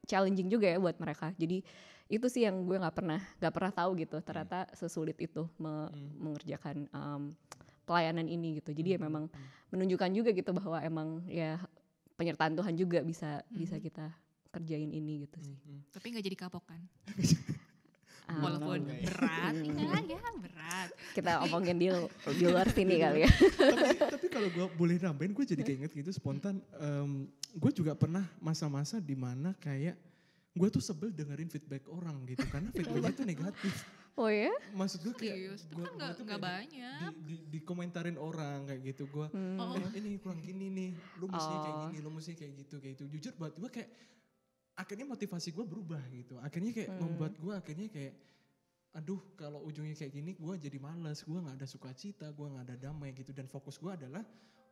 challenging juga ya buat mereka. Jadi itu sih yang gue nggak pernah tahu gitu, ternyata sesulit itu mengerjakan pelayanan ini gitu. Jadi ya memang menunjukkan juga gitu bahwa emang ya penyertaan Tuhan juga bisa kita kerjain ini gitu sih. Tapi nggak jadi kapok kan? Walaupun berat, ya berat. Kita omongin di luar sini kali ya. Tapi kalau gue boleh nambahin, gue jadi keinget gitu spontan. Gue juga pernah masa-masa di mana kayak gue tuh sebel dengerin feedback orang gitu karena feedbacknya tuh negatif. Oh ya? Maksud gue kayak itu kan nggak banyak. Di komentarin orang kayak gitu gue. Ini kurang gini nih, lu mesti kayak gini, lu mesti kayak gitu. Jujur buat gue kayak akhirnya motivasi gue berubah gitu. Akhirnya kayak membuat gue akhirnya kayak aduh kalau ujungnya kayak gini gue jadi malas, gue gak ada sukacita, gue gak ada damai gitu. Dan fokus gue adalah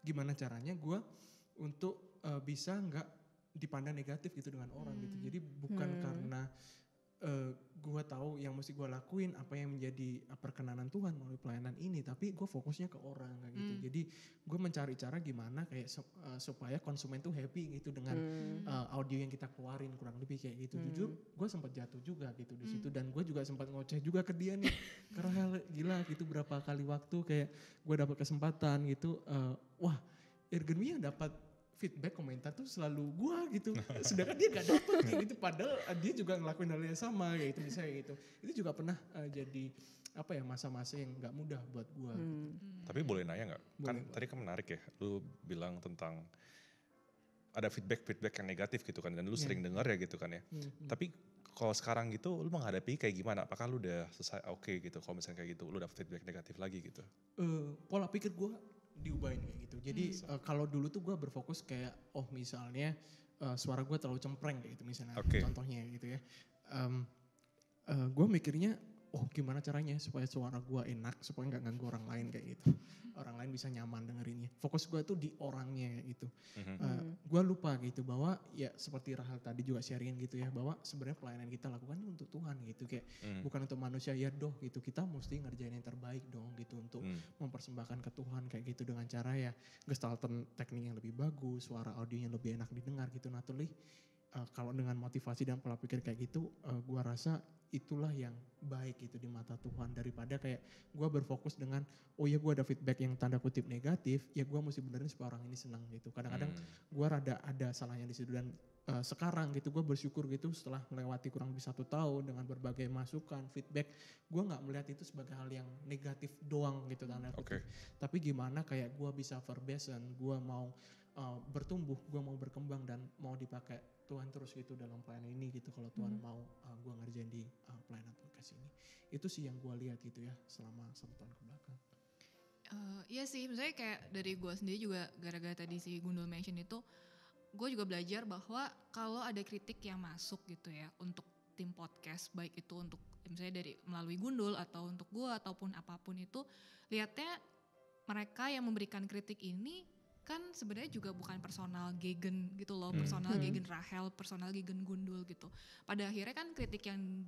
gimana caranya gue untuk bisa gak dipandang negatif gitu dengan orang gitu. Jadi bukan karena gue tahu yang mesti gue lakuin, apa yang menjadi perkenanan Tuhan melalui pelayanan ini, tapi gue fokusnya ke orang kayak gitu. Jadi gue mencari cara gimana kayak supaya konsumen tuh happy gitu dengan audio yang kita keluarin, kurang lebih kayak gitu. Jujur gue sempat jatuh juga gitu di situ, dan gue juga sempat ngoceh juga ke dia nih karena gila gitu berapa kali waktu kayak gue dapat kesempatan gitu, wah Irgen yang dapat feedback komentar tuh selalu gua gitu, sedangkan dia gak dapet kayak gitu, padahal dia juga ngelakuin hal yang sama kayak gitu misalnya gitu. Itu juga pernah jadi masa-masa yang gak mudah buat gua. Gitu. Tapi boleh nanya nggak? Kan tadi kan menarik ya, lu bilang tentang ada feedback yang negatif gitu kan, dan lu sering dengar ya gitu kan ya. Tapi kalau sekarang gitu, lu menghadapi kayak gimana? Apakah lu udah selesai oke gitu? Kalau misalnya kayak gitu, lu dapet feedback negatif lagi gitu? Pola pikir gua diubahin kayak gitu. Jadi kalau dulu tuh gue berfokus kayak misalnya suara gue terlalu cempreng kayak gitu misalnya, contohnya gitu ya. Gue mikirnya gimana caranya supaya suara gue enak, supaya nggak ganggu orang lain kayak gitu. Orang lain bisa nyaman dengerinnya. Fokus gue tuh di orangnya kayak gitu. Gue lupa gitu bahwa ya seperti Rahel tadi juga sharingin gitu ya, bahwa sebenarnya pelayanan kita lakukan untuk Tuhan gitu, kayak bukan untuk manusia ya gitu. Kita mesti ngerjain yang terbaik dong gitu untuk mempersembahkan ke Tuhan kayak gitu dengan cara ya gestalten teknik yang lebih bagus, suara audionya lebih enak didengar gitu. Naturally kalau dengan motivasi dan pola pikir kayak gitu, gue rasa itulah yang baik gitu di mata Tuhan, daripada kayak gue berfokus dengan gue ada feedback yang tanda kutip negatif, ya gue mesti benerin supaya orang ini senang gitu. Kadang-kadang gue rada ada salahnya di situ, dan sekarang gitu gue bersyukur gitu setelah melewati kurang lebih 1 tahun dengan berbagai masukan, feedback, gue nggak melihat itu sebagai hal yang negatif doang gitu tanda kutip. Tapi gimana kayak gue bisa verbesen, gue mau bertumbuh, gue mau berkembang dan mau dipakai Tuhan terus gitu dalam pelayanan ini gitu. Kalau Tuhan mau gue ngerjain di pelayanan podcast ini, itu sih yang gue lihat gitu ya selama 1 tahun ke belakang. Iya sih, misalnya kayak dari gue sendiri juga gara-gara tadi si Gundul mention itu, gue juga belajar bahwa kalau ada kritik yang masuk gitu ya untuk tim podcast, baik itu untuk misalnya dari melalui Gundul atau untuk gue ataupun apapun itu, lihatnya mereka yang memberikan kritik ini kan sebenarnya juga bukan personal gegen gitu loh, personal gegen Rahel, personal gegen Gundul gitu. Pada akhirnya kan kritik yang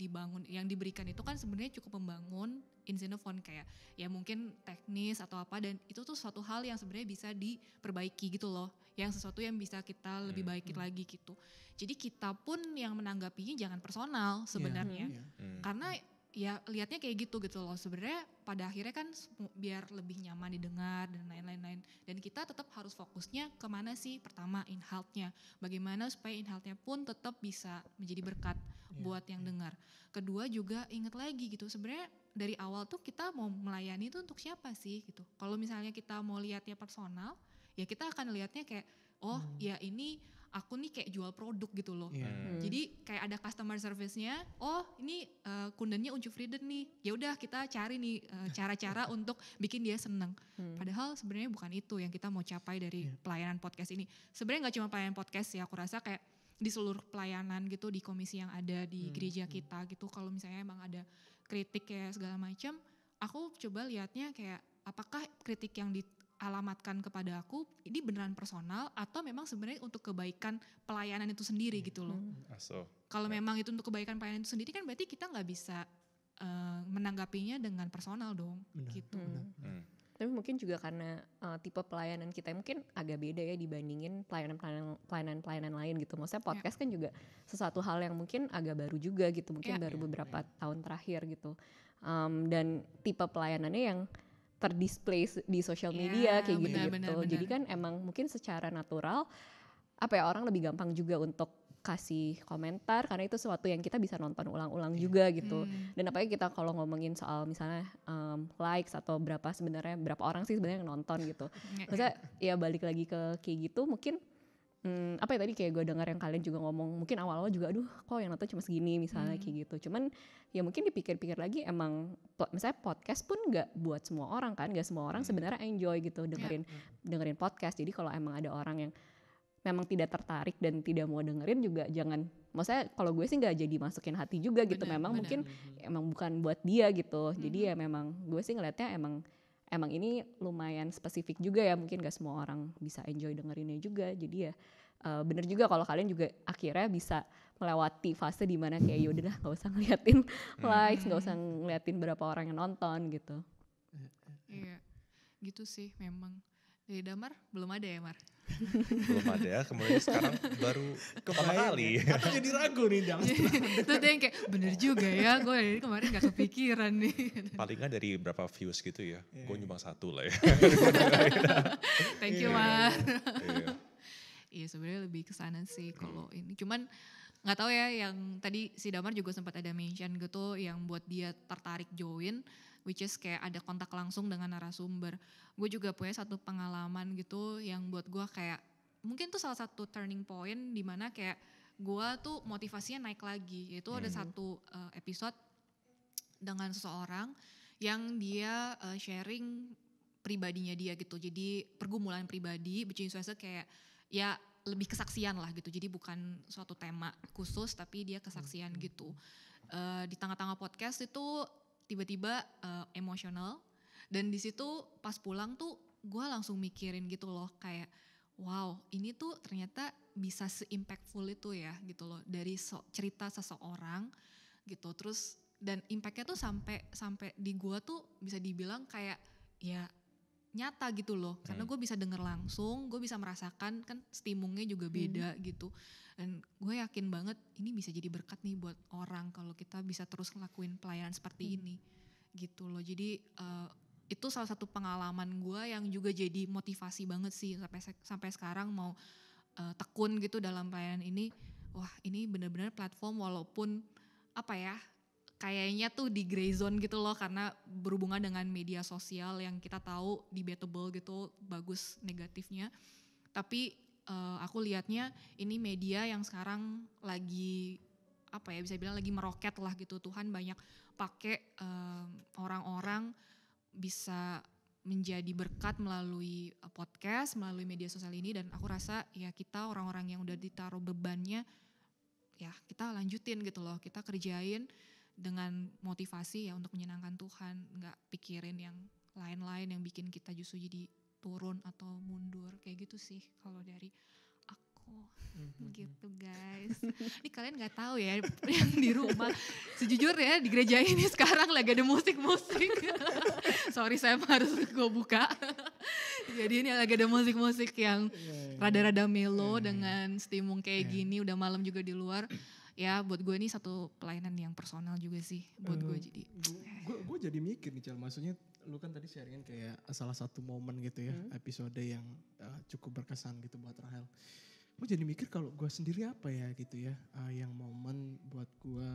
diberikan itu kan sebenarnya cukup membangun in Xenophon, kayak ya mungkin teknis atau apa, dan itu tuh suatu hal yang sebenarnya bisa diperbaiki gitu loh, yang sesuatu yang bisa kita lebih baikin lagi gitu. Jadi kita pun yang menanggapinya jangan personal sebenarnya, karena ya lihatnya kayak gitu loh. Sebenarnya pada akhirnya kan biar lebih nyaman didengar dan lain-lain. Dan kita tetap harus fokusnya kemana sih? Pertama in-health-nya. Bagaimana supaya in-health-nya pun tetap bisa menjadi berkat buat yang dengar. Kedua juga ingat lagi gitu, sebenarnya dari awal tuh kita mau melayani itu untuk siapa sih gitu. Kalau misalnya kita mau lihatnya personal, ya kita akan lihatnya kayak ya ini aku nih kayak jual produk gitu loh. Iya. Jadi kayak ada customer service-nya, oh ini kundennya Unjufrieden nih, ya udah kita cari nih cara-cara untuk bikin dia seneng. Padahal sebenarnya bukan itu yang kita mau capai dari pelayanan podcast ini. Sebenarnya nggak cuma pelayanan podcast ya, aku rasa kayak di seluruh pelayanan gitu di komisi yang ada di gereja kita gitu. Kalau misalnya emang ada kritik kayak segala macam, aku coba lihatnya kayak apakah kritik yang dialamatkan kepada aku ini beneran personal atau memang sebenarnya untuk kebaikan pelayanan itu sendiri gitu loh. Kalau memang itu untuk kebaikan pelayanan itu sendiri kan berarti kita nggak bisa menanggapinya dengan personal dong. Benar, gitu. Tapi mungkin juga karena tipe pelayanan kita mungkin agak beda ya dibandingin pelayanan lain gitu. Maksudnya podcast kan juga sesuatu hal yang mungkin agak baru juga gitu. Mungkin baru beberapa tahun terakhir gitu. Dan tipe pelayanannya yang terdisplay di sosial media kayak gitu-gitu. Jadi kan emang mungkin secara natural orang lebih gampang juga untuk kasih komentar karena itu sesuatu yang kita bisa nonton ulang-ulang juga gitu. Dan apalagi kita kalau ngomongin soal misalnya likes atau berapa orang sih sebenarnya yang nonton gitu. Maksudnya ya balik lagi ke kayak gitu mungkin tadi kayak gue dengar yang kalian juga ngomong mungkin awal-awal juga aduh kok yang nonton cuma segini misalnya kayak gitu. Cuman ya mungkin dipikir-pikir lagi emang misalnya podcast pun gak buat semua orang kan, gak semua orang sebenarnya enjoy gitu dengerin podcast. Jadi kalau emang ada orang yang memang tidak tertarik dan tidak mau dengerin juga jangan, maksudnya kalau gue sih nggak jadi masukin hati juga gitu. Mungkin emang bukan buat dia gitu. Jadi ya memang gue sih ngelihatnya emang ini lumayan spesifik juga ya, mungkin gak semua orang bisa enjoy dengerinnya juga. Jadi ya bener juga kalau kalian juga akhirnya bisa melewati fase dimana kayak yaudah nggak usah ngeliatin likes, nggak usah ngeliatin berapa orang yang nonton gitu. Iya gitu sih memang. Dari Damar belum ada ya Mar? Belum ada ya, kemudian sekarang baru pertama kali. Atau jadi ragu nih Dam. Terus dia yang kayak bener juga ya, gue dari kemarin gak kepikiran nih. Paling nggak dari berapa views gitu ya, gue nyumbang 1 lah ya. Thank you Mar. Iya sebenarnya lebih kesana sih kalau ini. Cuman nggak tahu ya, yang tadi si Damar juga sempat ada mention gitu yang buat dia tertarik join, which is kayak ada kontak langsung dengan narasumber. Gue juga punya satu pengalaman gitu yang buat gue kayak mungkin tuh salah satu turning point di mana kayak gue tuh motivasinya naik lagi. Yaitu ada satu episode dengan seseorang yang dia sharing pribadinya dia gitu. Jadi pergumulan pribadi, which is kayak ya lebih kesaksian lah gitu. Jadi bukan suatu tema khusus tapi dia kesaksian gitu. Di tengah-tengah podcast itu tiba-tiba emosional, dan di situ pas pulang tuh gue langsung mikirin gitu loh kayak wow ini tuh ternyata bisa se-impactful itu ya gitu loh dari cerita seseorang gitu. Terus dan impactnya tuh sampai di gue tuh bisa dibilang kayak ya nyata gitu loh, karena gue bisa denger langsung, gue bisa merasakan kan stimungnya juga beda gitu. Dan gue yakin banget ini bisa jadi berkat nih buat orang kalau kita bisa terus ngelakuin pelayanan seperti ini gitu loh. Jadi itu salah satu pengalaman gue yang juga jadi motivasi banget sih sampai sekarang mau tekun gitu dalam pelayanan ini. Wah ini benar-benar platform walaupun kayaknya tuh di gray zone gitu loh karena berhubungan dengan media sosial yang kita tahu debatable gitu bagus negatifnya. Tapi aku lihatnya ini media yang sekarang lagi bisa bilang lagi meroket lah gitu. Tuhan banyak pakai orang-orang bisa menjadi berkat melalui podcast, melalui media sosial ini, dan aku rasa ya kita orang-orang yang udah ditaruh bebannya ya kita lanjutin gitu loh, kita kerjain dengan motivasi ya untuk menyenangkan Tuhan, nggak pikirin yang lain-lain yang bikin kita justru jadi turun atau mundur kayak gitu sih kalau dari aku. Gitu guys. Ini kalian nggak tahu ya yang di rumah. Sejujurnya di gereja ini sekarang lagi ada musik-musik. Sorry saya harus gue buka. Jadi ini lagi ada musik-musik yang rada-rada melo dengan stimung kayak gini. Udah malam juga di luar. Ya buat gue ini satu pelayanan yang personal juga sih buat gue jadi. Gue jadi mikir nih Cal, maksudnya lu kan tadi sharingin kayak salah satu momen gitu ya, episode yang cukup berkesan gitu buat Rahel. Gue jadi mikir kalau gue sendiri apa ya gitu ya, yang momen buat gue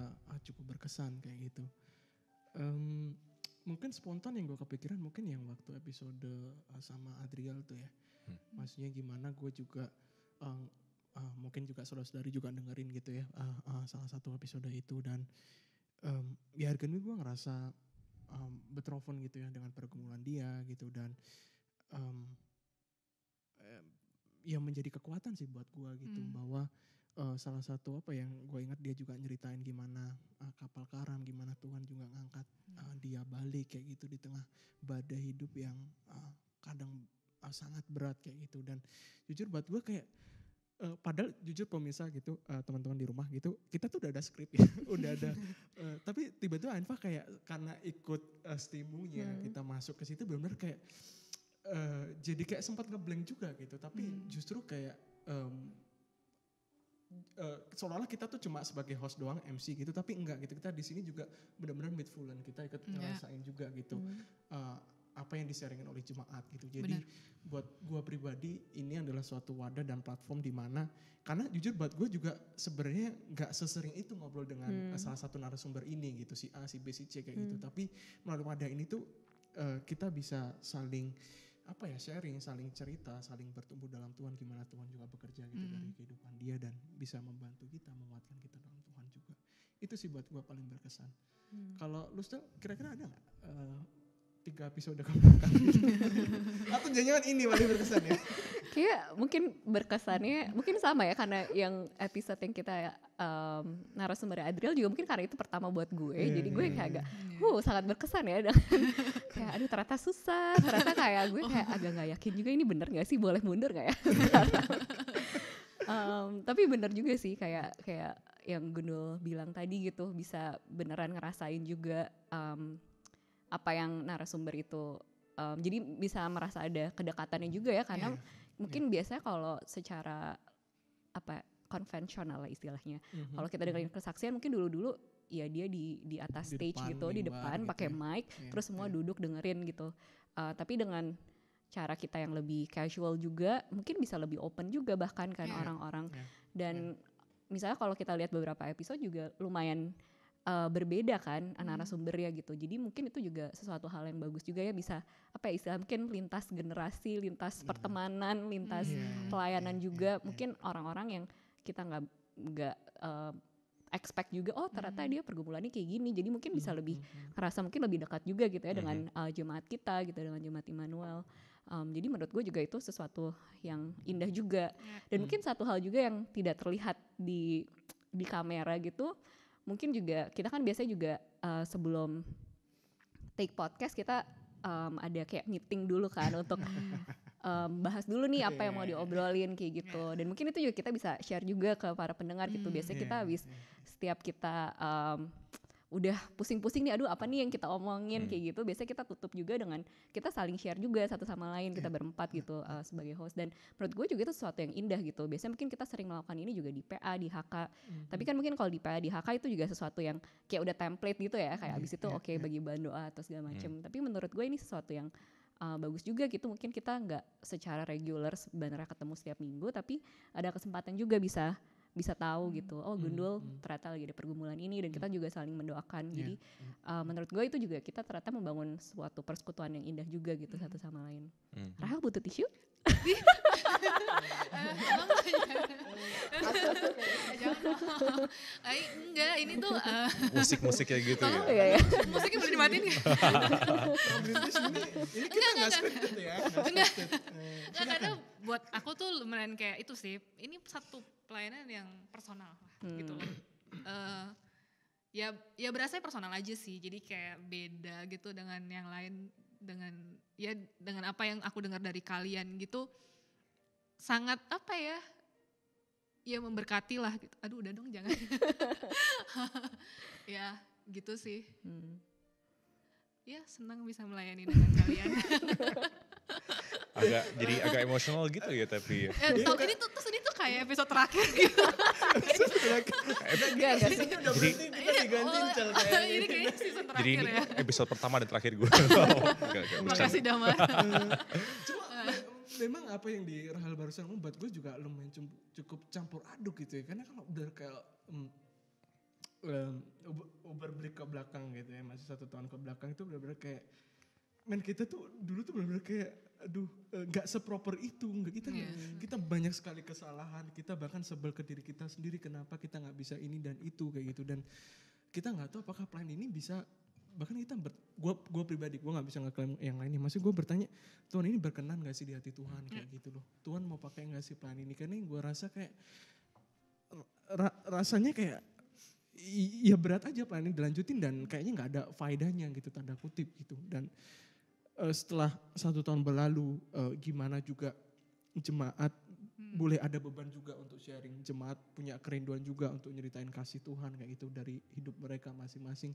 cukup berkesan kayak gitu. Mungkin spontan yang gue kepikiran mungkin yang waktu episode sama Adriel tuh ya. Maksudnya gimana gue juga mungkin juga saudara-saudari juga dengerin gitu ya salah satu episode itu, dan ya hari ini gue ngerasa betroffen gitu ya dengan pergumulan dia gitu, dan ya menjadi kekuatan sih buat gue gitu, bahwa salah satu apa yang gue ingat dia juga nyeritain gimana kapal karam, gimana Tuhan juga ngangkat dia balik kayak gitu di tengah badai hidup yang kadang sangat berat kayak gitu. Dan jujur buat gue kayak padahal jujur pemirsa gitu, teman-teman di rumah gitu, kita tuh udah ada skrip ya, udah ada tapi tiba-tiba Ainfa kayak karena ikut stimunya kita masuk ke situ benar-benar kayak jadi kayak sempat ngeblank juga gitu, tapi justru kayak seolah-olah kita tuh cuma sebagai host doang, MC gitu, tapi enggak gitu, kita di sini juga benar-benar mindful dan kita ikut ngerasain juga gitu apa yang di-sharingin oleh jemaat gitu. Jadi buat gue pribadi ini adalah suatu wadah dan platform di mana, karena jujur buat gue juga sebenarnya nggak sesering itu ngobrol dengan salah satu narasumber ini gitu, si A, si B, si C kayak gitu, tapi melalui wadah ini tuh kita bisa saling sharing, saling cerita, saling bertumbuh dalam Tuhan, gimana Tuhan juga bekerja gitu dari kehidupan dia dan bisa membantu kita, menguatkan kita dalam Tuhan juga. Itu sih buat gue paling berkesan. Kalau lu Stel, kira-kira ada gak 3 episode kebelakang atau jangan ini paling berkesan ya? Kayak mungkin berkesannya mungkin sama ya, karena yang episode yang kita narasumber Adriel juga mungkin karena itu pertama buat gue, jadi gue kayak agak sangat berkesan ya dengan kayak aduh ternyata susah, ternyata kayak gue kayak agak gak yakin juga ini bener gak sih, boleh mundur gak ya tapi bener juga sih kayak yang Gundul bilang tadi gitu, bisa beneran ngerasain juga apa yang narasumber itu jadi bisa merasa ada kedekatannya juga ya, karena mungkin biasanya kalau secara konvensional lah istilahnya, kalau kita dengerin kesaksian mungkin dulu ya dia di atas stage depan, gitu di depan pakai mic terus semua duduk dengerin gitu, tapi dengan cara kita yang lebih casual juga mungkin bisa lebih open juga bahkan kan orang-orang dan misalnya kalau kita lihat beberapa episode juga lumayan berbeda kan narasumbernya gitu, jadi mungkin itu juga sesuatu hal yang bagus juga ya, bisa istilah mungkin lintas generasi, lintas pertemanan, lintas pelayanan juga, mungkin orang-orang yang kita nggak expect juga, oh ternyata dia pergumulannya kayak gini, jadi mungkin bisa lebih ngerasa mungkin lebih dekat juga gitu ya dengan jemaat kita gitu, dengan jemaat Immanuel. Jadi menurut gue juga itu sesuatu yang indah juga, dan mungkin satu hal juga yang tidak terlihat di kamera gitu, mungkin juga kita kan biasanya juga sebelum take podcast kita ada kayak meeting dulu kan untuk bahas dulu nih apa yang mau diobrolin kayak gitu, dan mungkin itu juga kita bisa share juga ke para pendengar gitu. Biasanya kita habis setiap kita udah pusing-pusing nih, aduh apa nih yang kita omongin kayak gitu, biasanya kita tutup juga dengan kita saling share juga satu sama lain, kita berempat gitu sebagai host, dan menurut gue juga itu sesuatu yang indah gitu. Biasanya mungkin kita sering melakukan ini juga di PA, di HK, tapi kan mungkin kalau di PA, di HK itu juga sesuatu yang kayak udah template gitu ya, kayak abis itu bagi bahan doa atau segala macem. Tapi menurut gue ini sesuatu yang bagus juga gitu, mungkin kita nggak secara regular sebenarnya ketemu setiap minggu, tapi ada kesempatan juga bisa tahu gitu, oh Gundul ternyata lagi ada pergumulan ini, dan kita juga saling mendoakan. Jadi menurut gue itu juga kita ternyata membangun suatu persekutuan yang indah juga gitu satu sama lain. Rahel butuh tisu? Enggak, ini tuh musik-musik kayak gitu ya. Ya. Musiknya boleh dimatiin nggak? Ini kita nggak scripted ya. Enggak, karena buat aku tuh lumayan kayak itu sih. Ini satu pelayanan yang personal lah gitu loh. Ya berasa personal aja sih. Jadi kayak beda gitu dengan yang lain, dengan apa yang aku dengar dari kalian gitu. Sangat ya memberkati lah gitu. Aduh udah dong jangan. Ya gitu sih. Ya senang bisa melayani dengan kalian. Jadi agak emosional gitu ya tapi. Ini tuh kayak episode terakhir gitu. Enggak sih, ini udah berhenti, kita digantiin kayaknya. Ini kayaknya season Jadi terakhir ini ya. episode pertama dan terakhir gue. Makasih Damar. Cuma memang apa yang di Rahel barusan membuat gue juga lumayan cukup campur aduk gitu ya. Karena kalau udah kayak berbalik ke belakang gitu ya, masih 1 tahun ke belakang itu benar-benar kayak kita tuh dulu tuh benar-benar kayak nggak seproper itu, kita banyak sekali kesalahan, kita bahkan sebel ke diri kita sendiri kenapa kita nggak bisa ini dan itu kayak gitu, dan kita nggak tahu apakah plan ini bisa, bahkan kita gue pribadi gue nggak bisa ngeklaim yang lainnya, maksud gue bertanya Tuhan ini berkenan nggak sih di hati Tuhan kayak gitu loh, Tuhan mau pakai nggak sih plan ini, karena gue rasa kayak rasanya kayak ya berat aja plan ini dilanjutin dan kayaknya nggak ada faedahnya gitu, tanda kutip gitu. Dan setelah 1 tahun berlalu, gimana juga jemaat boleh ada beban juga untuk sharing, jemaat punya kerinduan juga untuk nyeritain kasih Tuhan kayak gitu dari hidup mereka masing-masing.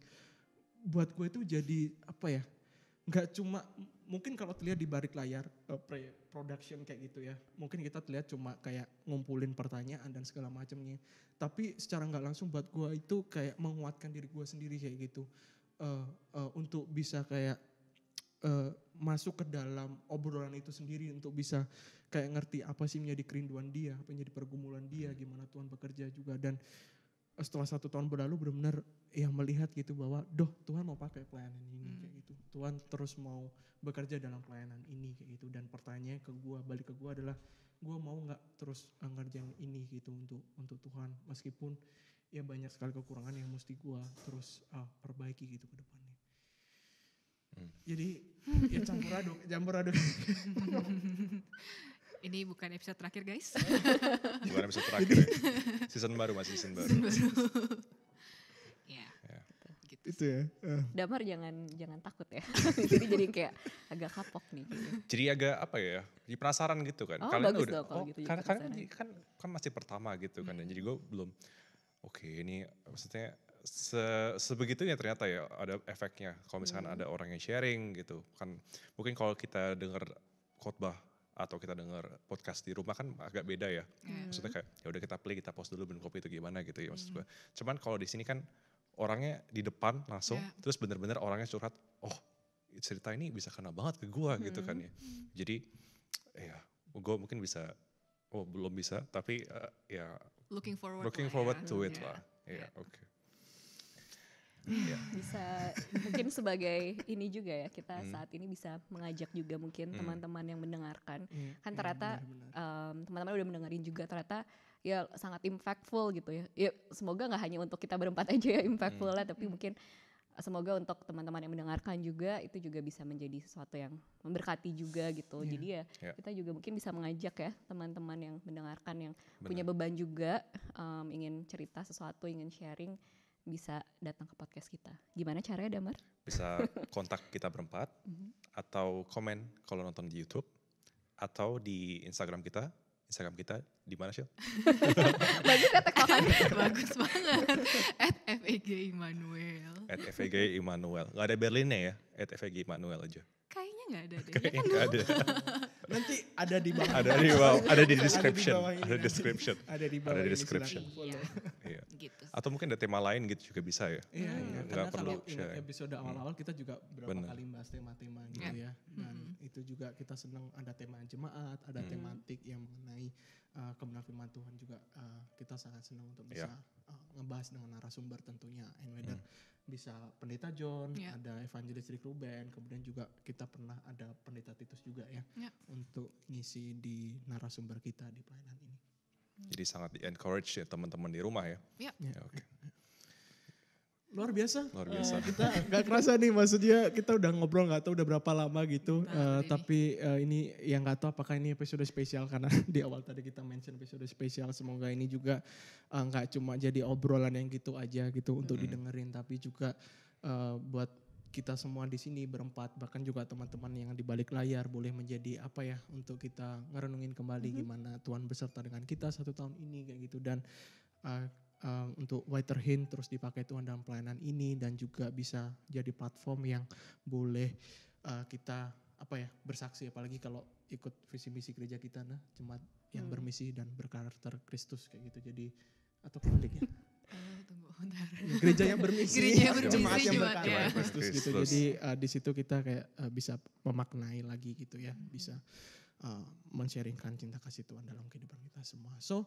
Buat gue itu jadi apa ya, nggak cuma mungkin kalau terlihat di balik layar pre-production kayak gitu ya, mungkin kita terlihat cuma kayak ngumpulin pertanyaan dan segala macamnya, tapi secara nggak langsung buat gue itu kayak menguatkan diri gue sendiri kayak gitu, untuk bisa kayak masuk ke dalam obrolan itu sendiri, untuk bisa kayak ngerti apa sih menjadi kerinduan dia, apa menjadi pergumulan dia, gimana Tuhan bekerja juga. Dan setelah 1 tahun berlalu benar-benar ya melihat gitu bahwa Tuhan mau pakai pelayanan ini kayak gitu, Tuhan terus mau bekerja dalam pelayanan ini kayak gitu. Dan pertanyaannya balik ke gue adalah gue mau nggak terus ngerjain ini gitu untuk Tuhan, meskipun ya banyak sekali kekurangan yang mesti gue terus perbaiki gitu ke depannya. Jadi ya campur aduk. Ini bukan episode terakhir guys. Bukan episode terakhir ya. Season baru. Ya. Gitu. Itu ya. Damar jangan takut ya. Jadi kayak agak kapok nih. Gitu. Jadi agak apa ya, jadi penasaran gitu kan. Oh, Kalian bagus dong kalau gitu. Kalian kan masih pertama gitu kan. Dan jadi gue belum, oke, ini maksudnya sebegitunya ternyata ya ada efeknya. Kalau misalkan ada orang yang sharing gitu kan, mungkin kalau kita dengar khotbah atau kita dengar podcast di rumah kan agak beda ya. Maksudnya kayak ya udah kita play, kita pause dulu minum kopi itu gimana gitu ya maksud gue. Cuman kalau di sini kan orangnya di depan langsung, terus bener-bener orangnya curhat, oh cerita ini bisa kena banget ke gue gitu kan ya. Jadi ya gue mungkin bisa, belum bisa tapi ya looking forward to it lah. Ya oke. Bisa mungkin sebagai ini juga ya, kita saat ini bisa mengajak juga mungkin teman-teman yang mendengarkan, kan ternyata teman-teman udah mendengarin juga, ternyata ya sangat impactful gitu ya. Ya semoga nggak hanya untuk kita berempat aja ya impactful lah, tapi mungkin semoga untuk teman-teman yang mendengarkan juga itu juga bisa menjadi sesuatu yang memberkati juga gitu. Jadi ya kita juga mungkin bisa mengajak ya teman-teman yang mendengarkan yang punya beban juga, ingin cerita sesuatu, ingin sharing, bisa datang ke podcast kita. Gimana caranya Damar? Bisa kontak kita berempat atau komen kalau nonton di YouTube atau di Instagram kita. Instagram kita di mana sih? Bagus ya tektokannya. Bagus banget. @FEG_Immanuel. @FEG_Immanuel. Gak ada Berlinnya ya? @FEG_Immanuel aja. Kayaknya gak ada deh. Kayaknya gak ada. Nanti ada di bawah. Ada di description. Ada di description. Iya. Gitu. Atau mungkin ada tema lain gitu juga bisa ya. Iya, Nggak karena perlu kalau share. episode awal-awal kita juga berapa kali bahas tema-tema gitu ya. Dan itu juga kita senang ada tema jemaat, ada tematik yang mengenai kebenaran firman Tuhan juga, kita sangat senang untuk bisa ngebahas dengan narasumber tentunya. And whether bisa Pendeta John, ada Evangelis Rick Ruben, kemudian juga kita pernah ada Pendeta Titus juga ya, untuk ngisi di narasumber kita di pelayanan ini. Jadi sangat di-encourage ya teman-teman di rumah ya. Ya. Oke. Luar biasa. Kita gak kerasa nih, maksudnya kita udah ngobrol gak tahu udah berapa lama gitu. Tapi ini yang gak tahu apakah ini episode spesial, karena di awal tadi kita mention episode spesial. Semoga ini juga gak cuma jadi obrolan yang gitu aja gitu untuk didengerin, tapi juga buat kita semua di sini berempat, bahkan juga teman-teman yang di balik layar boleh menjadi apa ya, untuk kita ngerenungin kembali gimana Tuhan beserta dengan kita 1 tahun ini kayak gitu. Dan untuk Whiter Hint terus dipakai Tuhan dalam pelayanan ini, dan juga bisa jadi platform yang boleh kita apa ya, bersaksi, apalagi kalau ikut visi misi gereja kita, jemaat yang bermisi dan berkarakter Kristus kayak gitu. Jadi atau kebalik ya. Tunggu bentar. Gereja yang bermisi, jemaat yang jemaat, berkarakter Kristus gitu. Jadi di situ kita kayak bisa memaknai lagi gitu ya, bisa men-sharingkan cinta kasih Tuhan dalam kehidupan kita semua. So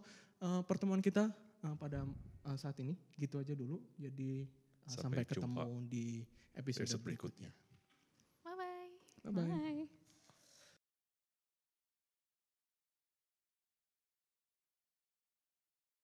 pertemuan kita pada saat ini gitu aja dulu. Jadi sampai ketemu di episode berikutnya. Bye-bye. Bye-bye.